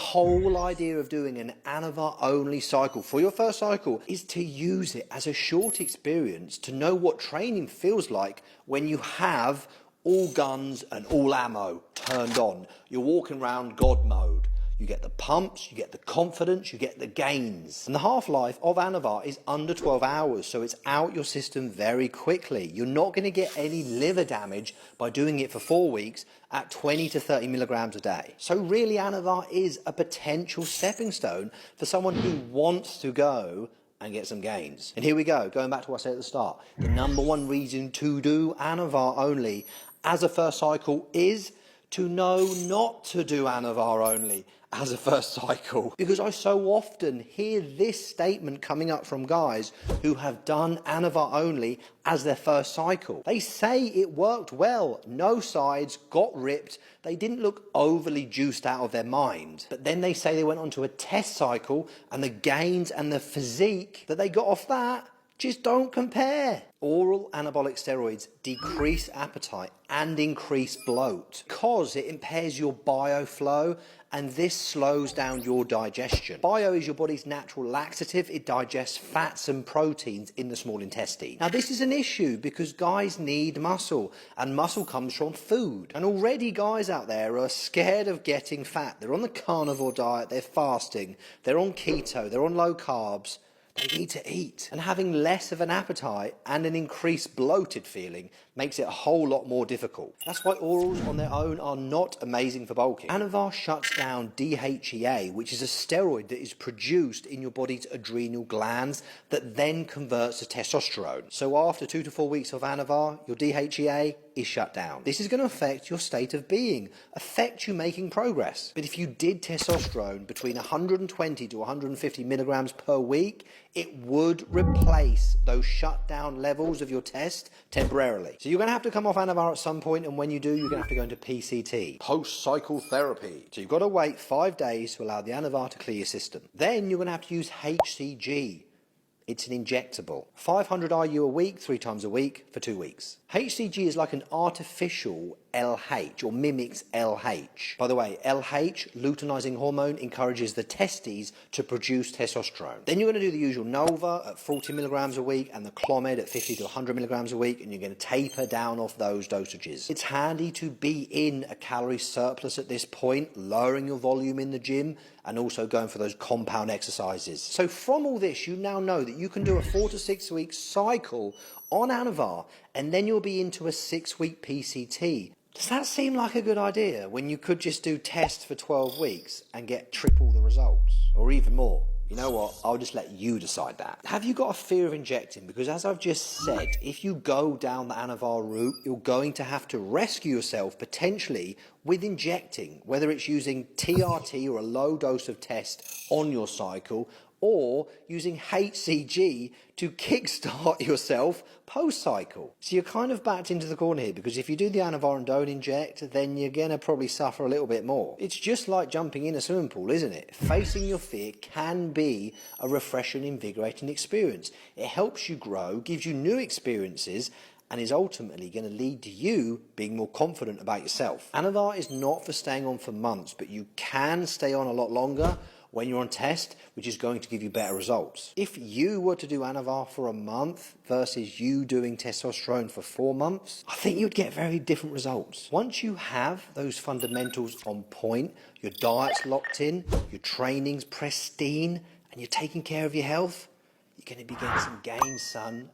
whole idea of doing an Anavar-only cycle for your first cycle is to use it as a short experience to know what training feels like when you have all guns and all ammo turned on. You're walking around God mode. You get the pumps, you get the confidence, you get the gains. And the half-life of Anavar is under 12 hours, so it's out your system very quickly. You're not going to get any liver damage by doing it for 4 weeks at 20 to 30 milligrams a day. So really Anavar is a potential stepping stone for someone who wants to go and get some gains. And here we go, going back to what I said at the start. The number one reason to do Anavar only as a first cycle is to know not to do Anavar only as a first cycle. Because I so often hear this statement coming up from guys who have done Anavar only as their first cycle. They say it worked well, no sides, got ripped, they didn't look overly juiced out of their mind. But then they say they went on to a test cycle and the gains and the physique that they got off that just don't compare. Oral anabolic steroids decrease appetite and increase bloat because it impairs your bioflow, and this slows down your digestion. Bio is your body's natural laxative. It digests fats and proteins in the small intestine. Now this is an issue because guys need muscle, and muscle comes from food. And already guys out there are scared of getting fat. They're on the carnivore diet, they're fasting, they're on keto, they're on low carbs. They need to eat, and having less of an appetite and an increased bloated feeling makes it a whole lot more difficult. That's why orals on their own are not amazing for bulking. Anavar shuts down DHEA, which is a steroid that is produced in your body's adrenal glands that then converts to testosterone. So after 2 to 4 weeks of Anavar, your DHEA is shut down. This is going to affect your state of being, affect you making progress. But if you did testosterone between 120 to 150 milligrams per week, it would replace those shut down levels of your test temporarily. So you're going to have to come off Anavar at some point, and when you do, you're going to have to go into PCT, post-cycle therapy. So you've got to wait 5 days to allow the Anavar to clear your system. Then you're going to have to use HCG. It's an injectable. 500 IU a week, 3 times a week for 2 weeks. HCG is like an artificial LH, or mimics LH. By the way, LH, luteinizing hormone, encourages the testes to produce testosterone. Then you're going to do the usual Nova at 40 milligrams a week and the Clomid at 50 to 100 milligrams a week, and you're going to taper down off those dosages. It's handy to be in a calorie surplus at this point, lowering your volume in the gym and also going for those compound exercises. So from all this, you now know that you can do a 4 to 6 week cycle on Anavar, and then you'll be into a 6-week PCT. Does that seem like a good idea when you could just do tests for 12 weeks and get triple the results, or even more? You know what, I'll just let you decide that. Have you got a fear of injecting? Because as I've just said, if you go down the Anavar route, you're going to have to rescue yourself potentially with injecting, whether it's using TRT or a low dose of test on your cycle, or using HCG to kickstart yourself post-cycle. So you're kind of backed into the corner here, because if you do the Anavar and don't inject, then you're going to probably suffer a little bit more. It's just like jumping in a swimming pool, isn't it? Facing your fear can be a refreshing, invigorating experience. It helps you grow, gives you new experiences, and is ultimately going to lead to you being more confident about yourself. Anavar is not for staying on for months, but you can stay on a lot longer when you're on test, which is going to give you better results. If you were to do Anavar for a month versus you doing testosterone for 4 months, I think you'd get very different results. Once you have those fundamentals on point, your diet's locked in, your training's pristine, and you're taking care of your health, you're going to be getting some gains, son.